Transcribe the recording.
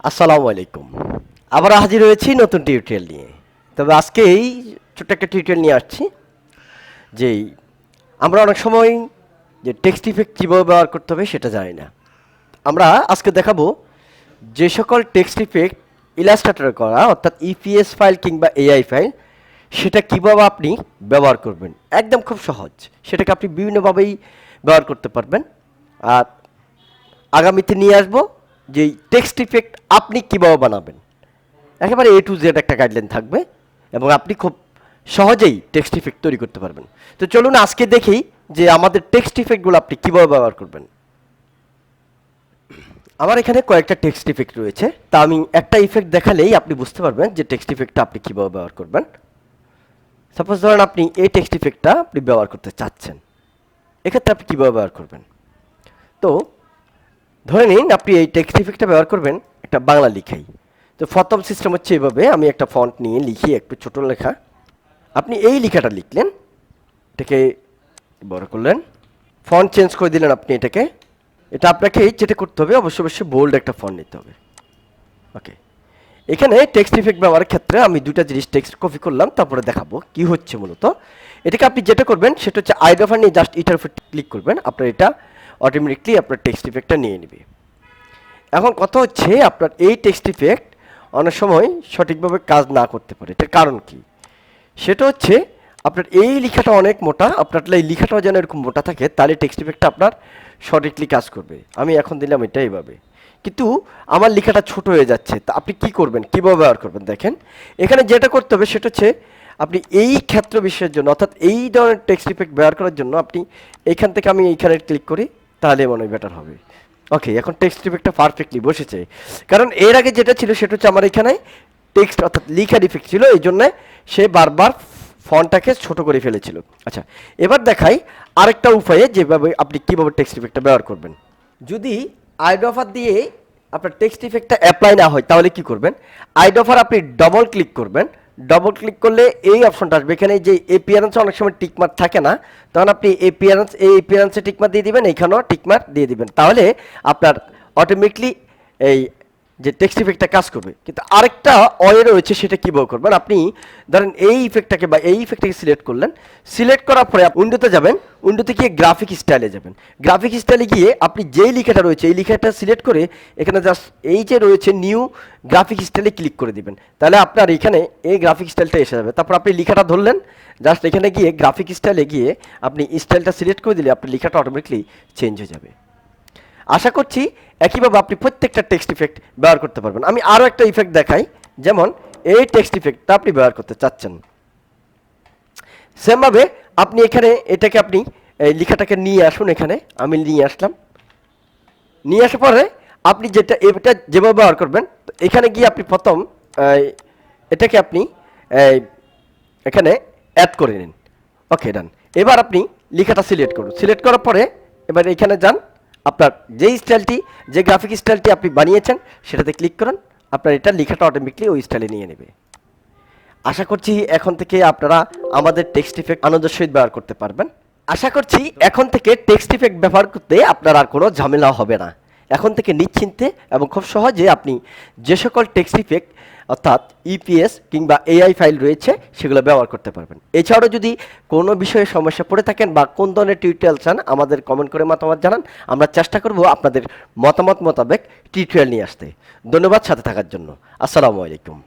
আসসালামু আলাইকুম। আবার হাজির হয়েছি নতুন টিউটোরিয়াল নিয়ে। তবে আজকে এই ছোট্ট একটা টিউটোরিয়াল নিয়ে আসছি যেই আমরা অনেক সময় যে টেক্সট ইফেক্ট কীভাবে ব্যবহার করতে হবে সেটা জানি না। আমরা আজকে দেখাবো যে সকল টেক্সট ইফেক্ট ইলাস্ট্রেটরে করা অর্থাৎ ইপিএস ফাইল কিংবা এআই ফাইল সেটা কীভাবে আপনি ব্যবহার করবেন। একদম খুব সহজ, সেটাকে আপনি বিভিন্নভাবেই ব্যবহার করতে পারবেন। আর আগামীতে নিয়ে আসবো যে টেক্সট ইফেক্ট আপনি কীভাবে বানাবেন, একেবারে A to Z একটা গাইডলাইন থাকবে এবং আপনি খুব সহজেই টেক্সট ইফেক্ট তৈরি করতে পারবেন। তো চলুন আজকে দেখি যে আমাদের টেক্সট ইফেক্টগুলো আপনি কীভাবে ব্যবহার করবেন। আমার এখানে কয়েকটা টেক্সট ইফেক্ট রয়েছে, তা আমি একটা ইফেক্ট দেখালেই আপনি বুঝতে পারবেন যে টেক্সট ইফেক্টটা আপনি কীভাবে ব্যবহার করবেন। সাপোজ ধরেন আপনি এই টেক্সট ইফেক্টটা আপনি ব্যবহার করতে চাচ্ছেন, এক্ষেত্রে আপনি কীভাবে ব্যবহার করবেন। তো ধরে নিন আপনি এই টেক্সট ইফেক্টটা ব্যবহার করবেন একটা বাংলা লিখাই। তো প্রথম সিস্টেম হচ্ছে এভাবে, আমি একটা ফন্ট নিয়ে লিখি একটু ছোট লেখা। আপনি এই লেখাটা লিখলেন, এটাকে বড় করলেন, ফন্ট চেঞ্জ করে দিলেন আপনি এটাকে। এটা আপনাকে যেটা করতে হবে অবশ্যই বোল্ড একটা ফন্ট নিতে হবে। ওকে, এখানে টেক্সট ইফেক্ট ব্যবহারের ক্ষেত্রে আমি দুটা জিনিস টেক্সট কপি করলাম, তারপরে দেখাবো কি হচ্ছে মূলত। এটাকে আপনি যেটা করবেন সেটা হচ্ছে আইড্রপার নিয়ে জাস্ট এটার উপর ক্লিক করবেন, আপনার এটা অটোমেটিকলি আপনার টেক্সট ইফেক্টটা নিয়ে নেবে। এখন কথা হচ্ছে আপনার এই টেক্সট ইফেক্ট অনেক সময় সঠিকভাবে কাজ না করতে পারে। এটার কারণ কি? সেটা হচ্ছে আপনার এই লেখাটা অনেক মোটা, আপনার এই লেখাটাও যেন এরকম মোটা থাকে, তাহলে টেক্সট ইফেক্টটা আপনার সঠিকলি কাজ করবে। আমি এখন দিলাম এটা এইভাবে, কিন্তু আমার লেখাটা ছোট হয়ে যাচ্ছে, তা আপনি কি করবেন, কীভাবে ব্যবহার করবেন? দেখেন এখানে যেটা করতে হবে সেটা হচ্ছে আপনি এই ক্ষেত্র বিষয়ের জন্য অর্থাৎ এই ধরনের টেক্সট ইফেক্ট ব্যবহার করার জন্য আপনি এইখান থেকে আমি এইখানে ক্লিক করি, তাহলে মনে হয় বেটার হবে। ওকে, এখন টেক্সট ইফেক্টটা পারফেক্টলি বসেছে, কারণ এর আগে যেটা ছিল সেটা হচ্ছে আমার এখানে টেক্সট অর্থাৎ লিখার ইফেক্ট ছিল, এই জন্যে সে বারবার ফন্টটাকে ছোট করে ফেলেছিল। আচ্ছা, এবার দেখাই আরেকটা উপায়ে যেভাবে আপনি কীভাবে টেক্সট ইফেক্টটা ব্যবহার করবেন। যদি আইড্রপার দিয়ে আপনার টেক্সট ইফেক্টটা অ্যাপ্লাই না হয় তাহলে কি করবেন? আইড্রপার আপনি ডবল ক্লিক করবেন, ডবল ক্লিক করলে এই অপশনটা আসবে। এখানে যে এপিয়ারেন্স অনেক সময় টিকমার্ক থাকে না, তখন আপনি এপিয়ারেন্সে টিকমার্ক দিয়ে দিবেন, এইখানেও টিকমার্ক দিয়ে দিবেন, তাহলে আপনার অটোমেটিকলি এই যে টেক্সট ইফেক্টটা কাজ করবে। কিন্তু আরেকটা ওয়ে রয়েছে, সেটা কীভাবে করবেন? আপনি ধরেন এই ইফেক্টটাকে বা এই ইফেক্টটাকে সিলেক্ট করলেন, সিলেক্ট করার পরে উইন্ডোতে যাবেন, উইন্ডোতে গিয়ে গ্রাফিক স্টাইলে যাবেন। গ্রাফিক স্টাইলে গিয়ে আপনি যেই লেখাটা রয়েছে এই লেখাটা সিলেক্ট করে এখানে জাস্ট এই যে রয়েছে নিউ গ্রাফিক স্টাইলে ক্লিক করে দিবেন, তাহলে আপনার এখানে এই গ্রাফিক স্টাইলটা এসে যাবে। তারপর আপনি লেখাটা ধরলেন, জাস্ট এখানে গিয়ে গ্রাফিক স্টাইলে গিয়ে আপনি স্টাইলটা সিলেক্ট করে দিলে আপনার লেখাটা অটোমেটিকলি চেঞ্জ হয়ে যাবে। আশা করছি একইভাবে আপনি প্রত্যেকটা টেক্সট ইফেক্ট ব্যবহার করতে পারবেন। আমি আরও একটা ইফেক্ট দেখাই, যেমন এই টেক্সট ইফেক্টটা আপনি ব্যবহার করতে চাচ্ছেন, সেমভাবে আপনি এখানে এটাকে আপনি এই লেখাটাকে নিয়ে আসুন। এখানে আমি নিয়ে আসলাম, নিয়ে আসার পরে আপনি এটা যেভাবে ব্যবহার করবেন, এখানে গিয়ে আপনি প্রথম এটাকে আপনি এখানে অ্যাড করে নিন। ওকে, ডান। এবার আপনি লেখাটা সিলেক্ট করুন, সিলেক্ট করার পরে এবার এখানে যান, আপনার যেই স্টাইলটি যে গ্রাফিক স্টাইলটি আপনি বানিয়েছেন সেটাতে ক্লিক করুন, আপনার এটা লেখাটা অটোমেটিকলি ওই স্টাইলে নিয়ে নেবে। আশা করছি এখন থেকে আপনারা আমাদের টেক্সট ইফেক্ট আনন্দের সহিত ব্যবহার করতে পারবেন। আশা করছি এখন থেকে টেক্সট ইফেক্ট ব্যবহার করতে আপনার আর কোনো ঝামেলা হবে না। এখন থেকে নিশ্চিন্তে এবং খুব সহজে আপনি যে সকল টেক্সট ইফেক্ট অর্থাৎ ইপিএস কিংবা এআই ফাইল রয়েছে সেগুলো ব্যবহার করতে পারবেন। এছাড়াও যদি কোনো বিষয়ে সমস্যা পড়ে থাকেন বা কোন ধরনের টিউটোরিয়াল চান, আমাদের কমেন্ট করে মতামত জানান, আমরা চেষ্টা করব আপনাদের মতামত মোতাবেক টিউটোরিয়াল নিয়ে আসতে। ধন্যবাদ সাথে থাকার জন্য। আসসালামু আলাইকুম।